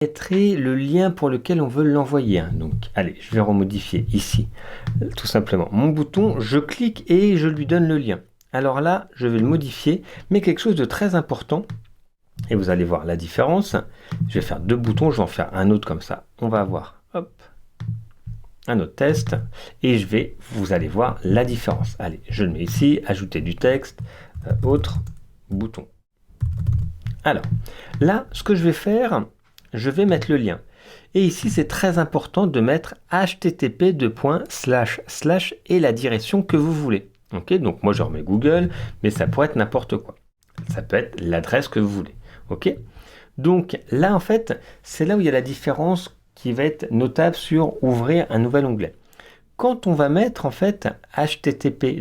mettrai le lien pour lequel on veut l'envoyer. Donc, allez, je vais remodifier ici, tout simplement. Mon bouton, je clique et je lui donne le lien. Alors là, je vais le modifier, mais quelque chose de très important. Et vous allez voir la différence. Je vais faire 2 boutons, je vais en faire un autre comme ça. On va avoir, hop, un autre test. Et vous allez voir la différence. Allez, je le mets ici, ajouter du texte, autre bouton. Alors, là, ce que je vais faire, je vais mettre le lien. Et ici, c'est très important de mettre http et la direction que vous voulez. Ok, donc moi je remets Google, mais ça pourrait être n'importe quoi. Ça peut être l'adresse que vous voulez. Ok, donc là en fait, c'est là où il y a la différence qui va être notable sur ouvrir un nouvel onglet. Quand on va mettre en fait http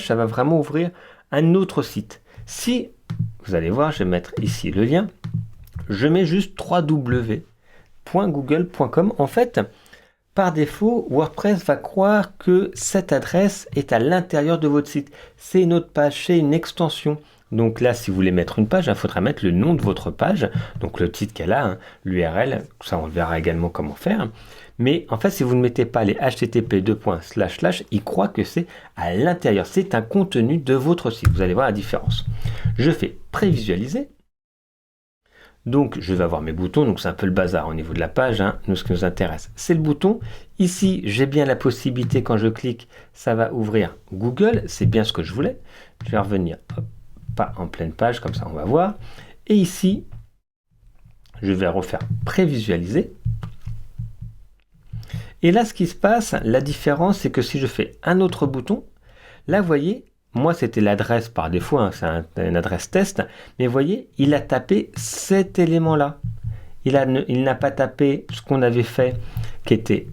ça va vraiment ouvrir un autre site. Si vous allez voir, je vais mettre ici le lien, je mets juste www.google.com. En fait, par défaut, WordPress va croire que cette adresse est à l'intérieur de votre site. C'est une autre page, c'est une extension. Donc là, si vous voulez mettre une page, il faudra mettre le nom de votre page, donc le titre qu'elle a, l'URL, ça on verra également comment faire. Mais en fait, si vous ne mettez pas les http il croit que c'est à l'intérieur, c'est un contenu de votre site. Vous allez voir la différence. Je fais prévisualiser. Donc je vais avoir mes boutons, donc c'est un peu le bazar au niveau de la page, Nous, ce qui nous intéresse, c'est le bouton. Ici, j'ai bien la possibilité, quand je clique, ça va ouvrir Google, c'est bien ce que je voulais. Je vais revenir, hop, pas en pleine page, comme ça on va voir. Et ici, je vais refaire prévisualiser. Et là, ce qui se passe, la différence, c'est que si je fais un autre bouton, là, vous voyez, moi, c'était l'adresse par défaut, c'est une adresse test, mais vous voyez, il a tapé cet élément-là. Il n'a pas tapé ce qu'on avait fait, qui était,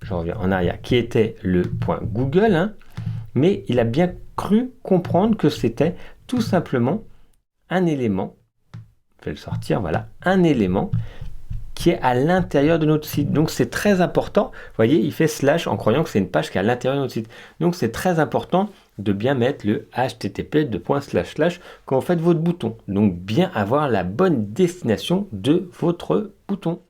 je reviens en arrière, qui était le point Google, mais il a bien cru comprendre que c'était tout simplement un élément, je vais le sortir, voilà, un élément qui est à l'intérieur de notre site. Donc c'est très important. Vous voyez, il fait slash en croyant que c'est une page qui est à l'intérieur de notre site. Donc c'est très important de bien mettre le http quand vous faites votre bouton. Donc bien avoir la bonne destination de votre bouton.